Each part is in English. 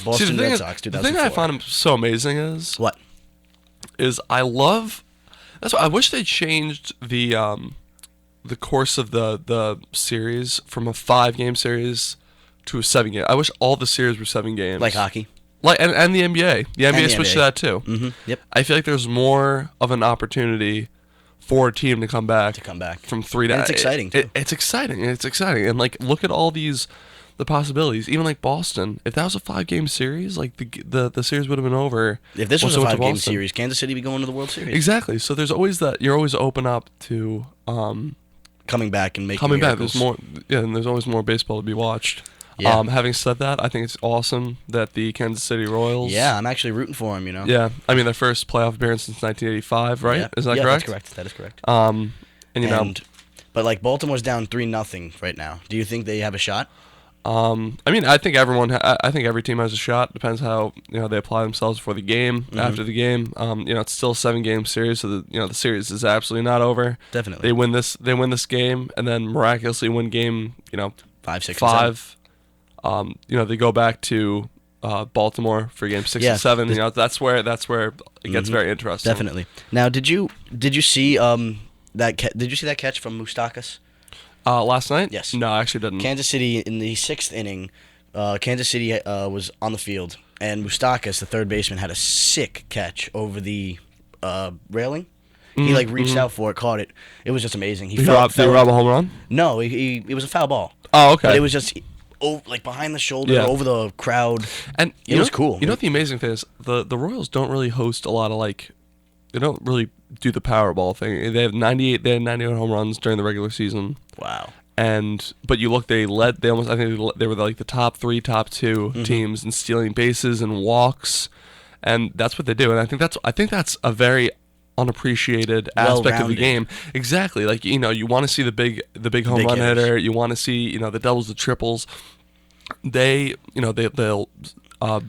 Boston Red Sox, 2004. The thing I find so amazing What? is I love. That's why I wish they changed the course of the series from a 5-game series to a 7-game. I wish all the series were 7 games. Like hockey. And the NBA. The NBA switched to that too. Mm-hmm. Yep. I feel like there's more of an opportunity for a team to come back from 3 to. And it's exciting too. It's exciting. And like look at all the possibilities. Even like Boston, if that was a 5-game series, like the series would have been over. If this was a 5-game series, Kansas City would be going to the World Series. Exactly. So there's always that. You're always open up to coming back and making coming miracles. back. There's more. Yeah, and there's always more baseball to be watched. Yeah. Having said that, I think it's awesome that the Kansas City Royals. Yeah, I'm actually rooting for them. Yeah, I mean their first playoff appearance since 1985, right? Yeah. Is that correct? That's correct. That is correct. But like Baltimore's down 3-0 right now. Do you think they have a shot? I mean, I think I think every team has a shot. Depends how they apply themselves before the game, after the game. It's still a 7-game series, so the series is absolutely not over. Definitely. They win this game, and then miraculously win game 5, 6, 5. They go back to Baltimore for game 6 and 7. That's where it gets very interesting. Definitely. Now, did you see that catch from Moustakas? Last night? Yes. No, I actually didn't. Kansas City in the 6th inning. Kansas City was on the field, and Moustakas, the third baseman, had a sick catch over the railing. He reached out for it, caught it. It was just amazing. Did he rob a home run? No, it was a foul ball. Oh, okay. But it was just behind the shoulder, over the crowd, and it was cool. You know what the amazing thing is? The Royals don't really host a lot of they don't really do the Powerball thing. They have 98 home runs during the regular season. Wow. But you look, I think they were the top 3, top 2 teams in stealing bases and walks, and that's what they do. And I think that's a very unappreciated aspect of the game. Exactly. You want to see the big home run hitter. You want to see the doubles, the triples. They'll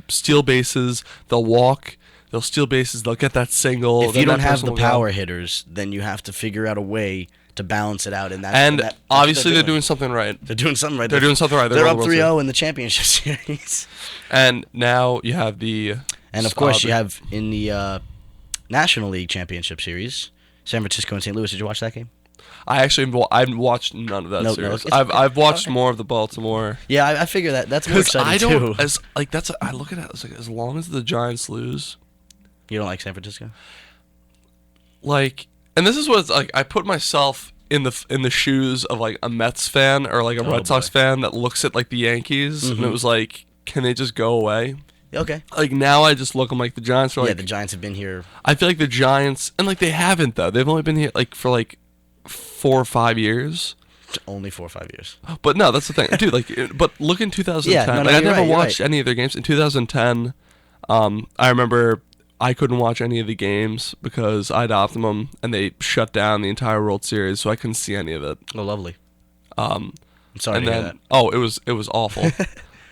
steal bases. They'll walk. They'll steal bases. They'll get that single. If you don't have the power hitters, then you have to figure out a way to balance it out. And obviously they're doing something right. They're doing something right. They're doing something right. They're up 3-0 in the championship series. And now you have And of course you have in the National League Championship Series, San Francisco and St. Louis. Did you watch that game? I've watched none of that series. I've watched more of the Baltimore. Yeah, I figure that's more exciting too. I look at it as long as the Giants lose. You don't like San Francisco? And this is what it's like. I put myself in the shoes of a Mets fan or a Red Sox fan that looks at the Yankees, and it was can they just go away? Okay. Now I just look. I'm the Giants are the Giants have been here. I feel like the Giants and they haven't though. They've only been here for 4 or 5 years. Only 4 or 5 years. But no, that's the thing, dude. But look in 2010. I never watched any of their games in 2010. I remember I couldn't watch any of the games because I had Optimum and they shut down the entire World Series, so I couldn't see any of it. Oh, lovely. I'm sorry to hear that. Oh, it was awful.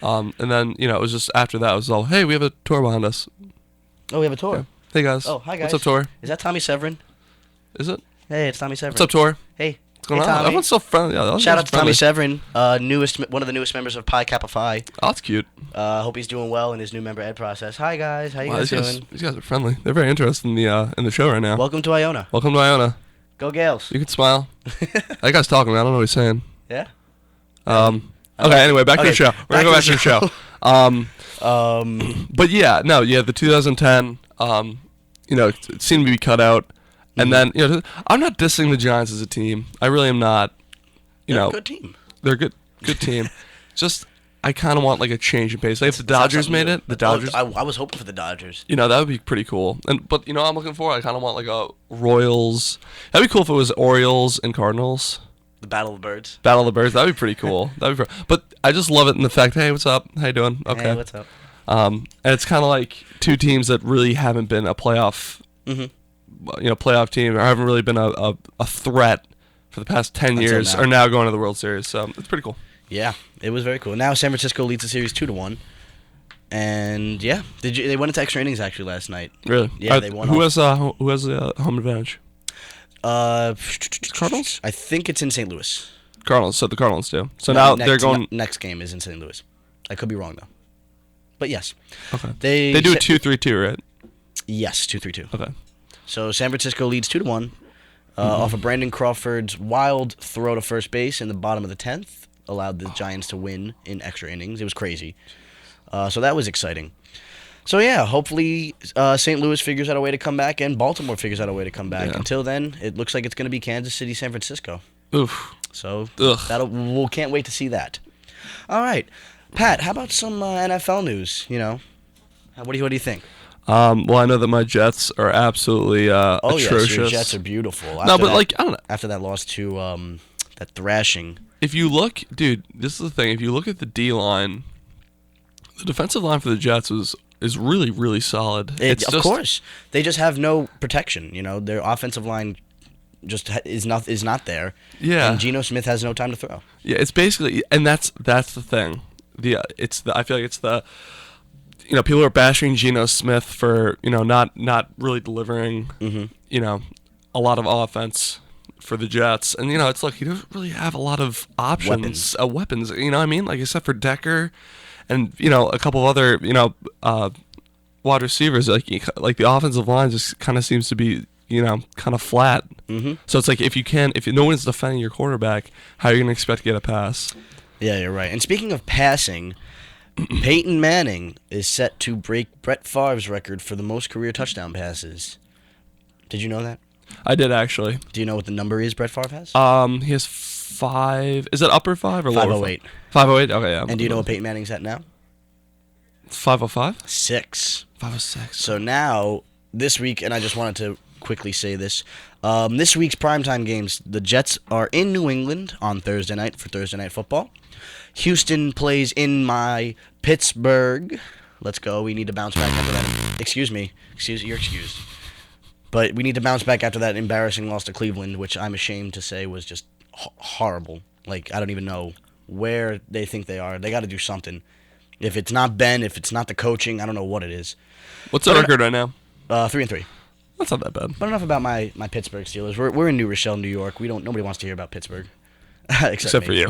And then it was just after that it was all, hey, we have a tour behind us. Oh, we have a tour. Yeah. Hey guys. Oh, hi guys. What's up, Tor? Is that Tommy Severin? Is it? Hey, it's Tommy Severin. What's up, Tor? Hey. What's going on? Tommy. Everyone's so friendly. Yeah, shout out to Tommy Severin, one of the newest members of Pi Kappa Phi. Oh, that's cute. Hope he's doing well in his new member ed process. Hi guys, how you guys doing? These guys are friendly. They're very interested in the show right now. Welcome to Iona. Welcome to Iona. Go Gales. You can smile. That guy's talking. I don't know what he's saying. Yeah. Okay. Anyway, back to the show. We're gonna go back to the show. But the 2010. It seemed to be cut out, and then I'm not dissing the Giants as a team. I really am not. They're a good team. They're a good team. Just I kind of want a change in pace. If the Dodgers made it, the Dodgers. I was hoping for the Dodgers. That would be pretty cool. But I'm looking for. I kind of want a Royals. That'd be cool if it was Orioles and Cardinals. The Battle of the Birds. Battle of the Birds. That'd be pretty cool. But I just love it in the fact. Hey, what's up? How you doing? Okay. Hey, what's up? And it's kind of two teams that really haven't been a playoff. Playoff team or haven't really been a threat for the past 10 years are now going to the World Series. So it's pretty cool. Yeah, it was very cool. Now San Francisco leads the series 2-1, and they went into extra innings actually last night. Really? Yeah, they won. Who has the home advantage? Cardinals. I think it's in St. Louis. Cardinals. So the Cardinals do. So now they're going. Next game is in St. Louis. I could be wrong though. But yes. Okay. They do a 2-3-2, right? Yes, 2-3-2. Okay. So San Francisco leads 2-1 off of Brandon Crawford's wild throw to first base in the bottom of the 10th. Allowed the Giants to win in extra innings. It was crazy. So that was exciting. So yeah, hopefully St. Louis figures out a way to come back and Baltimore figures out a way to come back. Yeah. Until then, it looks like it's going to be Kansas City, San Francisco. Oof. So Ugh. we can't wait to see that. All right, Pat, how about some NFL news? What do you think? Well, I know that my Jets are absolutely atrocious. Yes, your Jets are beautiful. No, but I don't know. After that loss to that thrashing. If you look, dude, this is the thing. If you look at the D line, the defensive line for the Jets is really, really solid. Of course, they just have no protection. Their offensive line just is not there. Yeah. And Geno Smith has no time to throw. Yeah, it's basically, and that's the thing. I feel like it's the, people are bashing Geno Smith for not really delivering a lot of offense for the Jets, and it's like he doesn't really have a lot of options, weapons. You know what I mean? Like except for Decker, and a couple of other wide receivers. Like the offensive line just kind of seems to be kind of flat. Mm-hmm. So it's like if no one's defending your quarterback, how are you gonna expect to get a pass? Yeah, you're right. And speaking of passing, Peyton Manning is set to break Brett Favre's record for the most career touchdown passes. Did you know that? I did actually. Do you know what the number is Brett Favre has? He has 5. Is it upper 5 or lower 508. 508. Okay, yeah. And do you know what Peyton Manning's at now? 505. 6. 506. So now this week, and I just wanted to quickly say this. This week's primetime games, the Jets are in New England on Thursday night for Thursday Night Football. Houston plays in my Pittsburgh. Let's go. We need to bounce back after that. Excuse me. You're excused. But we need to bounce back after that embarrassing loss to Cleveland, which I'm ashamed to say was just horrible. Like, I don't even know where they think they are. They got to do something. If it's not Ben, if it's not the coaching, I don't know what it is. What's the record right now? 3-3. That's not that bad. But enough about my Pittsburgh Steelers. We're in New Rochelle, New York. Nobody wants to hear about Pittsburgh, except for you.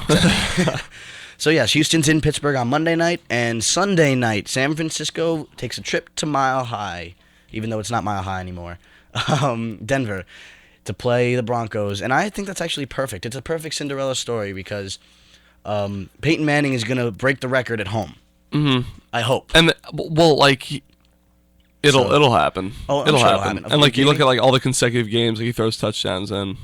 So yes, Houston's in Pittsburgh on Monday night, and Sunday night, San Francisco takes a trip to Mile High, even though it's not Mile High anymore. Denver, to play the Broncos, and I think that's actually perfect. It's a perfect Cinderella story because Peyton Manning is gonna break the record at home. Mm-hmm. I hope. And it'll happen. Oh, it'll sure happen. And like you look at like all the consecutive games, like he throws touchdowns in, and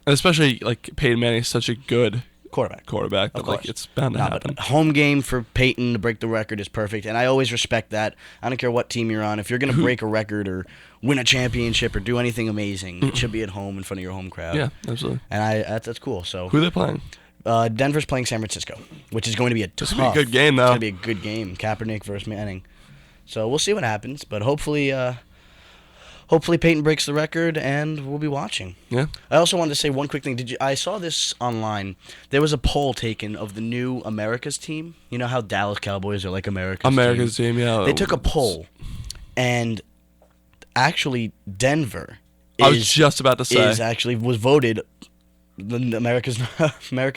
especially like Peyton Manning is such a good quarterback that like it's bound to happen. But home game for Peyton to break the record is perfect, and I always respect that. I don't care what team you're on. If you're gonna break a record or win a championship or do anything amazing, it should be at home in front of your home crowd. Yeah, absolutely. And that's cool. So who are they playing? Denver's playing San Francisco, which is going to be a good game, though. It's going to be a good game. Kaepernick versus Manning. So we'll see what happens, but hopefully Peyton breaks the record, and we'll be watching. Yeah. I also wanted to say one quick thing. I saw this online. There was a poll taken of the new America's team. You know how Dallas Cowboys are like America's team, yeah. They took a poll, and actually Denver I was just about to say was voted America's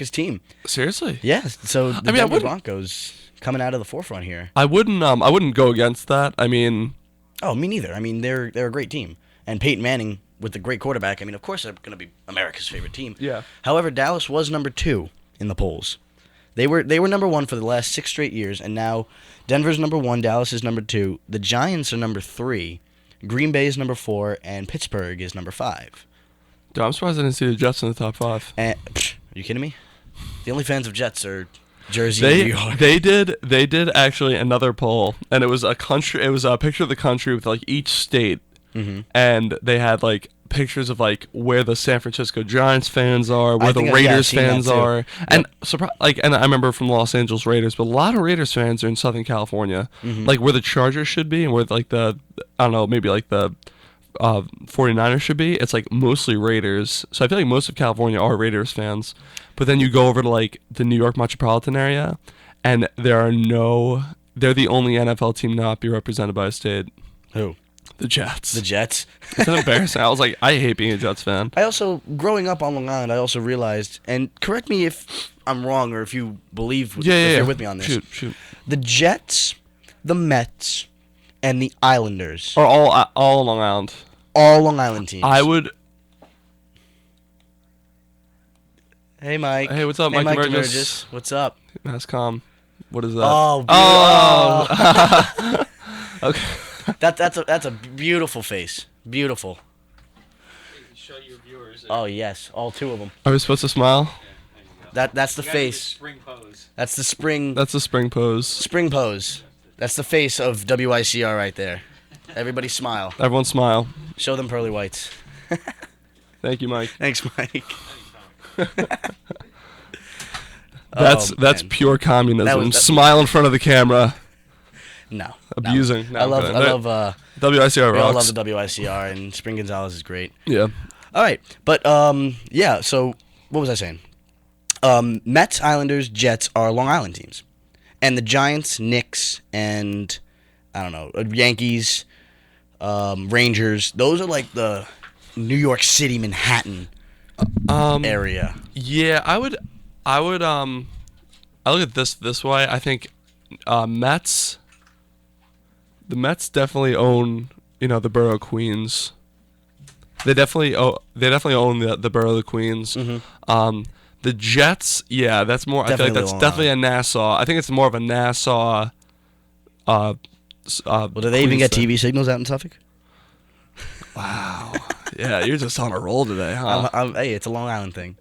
team. Seriously? Yes. So the Denver Broncos coming out of the forefront here. I wouldn't go against that. I mean, oh, me neither. I mean, they're a great team, and Peyton Manning with the great quarterback. I mean, of course they're going to be America's favorite team. Yeah. However, Dallas was number 2 in the polls. They were number 1 for the last 6 straight years, and now Denver's number 1, Dallas is number 2, the Giants are number 3, Green Bay is number 4, and Pittsburgh is number 5. Dude, I'm surprised I didn't see the Jets in the top 5. And, are you kidding me? The only fans of Jets are Jersey and New York. They did actually another poll, and it was a picture of the country with like each state, and they had like pictures of like where the San Francisco Giants fans are, where the Raiders fans are, and and I remember from Los Angeles Raiders, but a lot of Raiders fans are in Southern California, like where the Chargers should be, and where like the maybe like the 49ers should be. It's like mostly Raiders, so I feel like most of California are Raiders fans. But then you go over to like the New York metropolitan area, and they're the only NFL team not be represented by a state. Who? The Jets. The Jets. It's embarrassing. I was like, I hate being a Jets fan. I also, growing up on Long Island, I also realized, and correct me if I'm wrong or if you believe, if you're with me on this. Shoot. The Jets the Mets, and the Islanders. Or all Long Island. All Long Island teams. I would. Hey, Mike. Hey, what's up, hey, Mike Mike Emergis? Emergis. What's up? Masscom. What is that? Oh, Oh. Okay. That's a beautiful face. Beautiful. Show your viewers. Oh yes, all two of them. Are we supposed to smile? That's the You gotta do the face. spring pose. That's the spring That's the spring pose. spring pose. That's the face of WICR right there. Everybody smile. Everyone smile. Show them pearly whites. Thank you, Mike. Thanks, Mike. That's Oh, man. pure communism. that- Smile in front of the camera. No. Abusing. No. No, I okay. love WICR we all love rocks. the WICR, and Spring Gonzalez is great. Yeah. All right, but yeah. So what was I saying? Mets, Islanders, Jets are Long Island teams, and the Giants, Knicks, and I don't know, Yankees, Rangers. Those are like the New York City, Manhattan area. Yeah, I look at this way. I think Mets. The Mets definitely own, the borough of Queens. They definitely own the borough of Queens. Mm-hmm. The Jets, yeah, that's more. I feel like Definitely that's Long definitely a Nassau. I think it's more of a Nassau. Well, do they even Queens get thing. TV signals out in Suffolk? Wow. Yeah, you're just on a roll today, huh? Hey, it's a Long Island thing.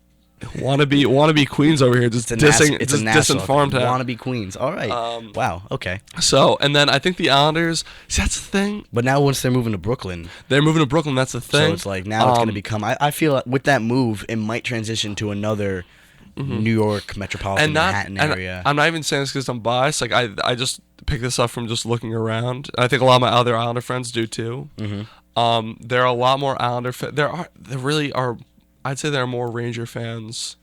Wanna be Queens over here, just It's a dissing Nassau farm town. Wanna be Queens. All right. Wow. Okay. So, and then I think the Islanders. See, that's the thing. But now once they're moving to Brooklyn, They're moving to Brooklyn. That's the thing. so it's like now it's going to become. I feel with that move, it might transition to another New York metropolitan Manhattan area. I'm not even saying this because I'm biased. Like I just picked this up from just looking around. I think a lot of my other Islander friends do too. Mm-hmm. There are a lot more Islander. There really are. I'd say there are more Ranger fans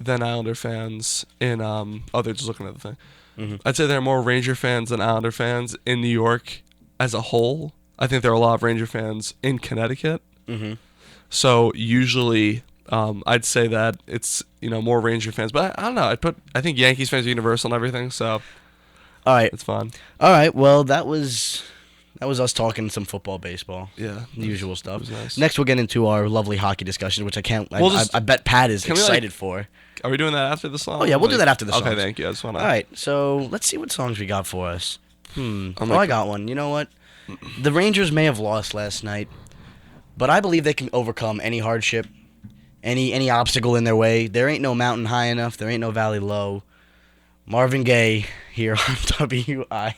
than Islander fans in. Oh, they're just looking at the thing. Mm-hmm. I'd say there are more Ranger fans than Islander fans in New York as a whole. I think there are a lot of Ranger fans in Connecticut. Mm-hmm. So usually, I'd say that it's more Ranger fans, but I don't know. I think Yankees fans are universal and everything, so All right. it's fun. All right. Well, that was us talking some football, baseball. Yeah, The usual stuff. was nice. Next, we'll get into our lovely hockey discussion, which I can't. We'll just- I bet Pat is Can we, excited for. Are we doing that after the song? Oh yeah, we'll do that after the Okay, songs. thank you. I just want to. All right. So let's see what songs we got for us. I'm Oh, like- I got one. You know what? The Rangers may have lost last night, but I believe they can overcome any hardship, any obstacle in their way. There ain't no mountain high enough. There ain't no valley low. Marvin Gaye here on WICR.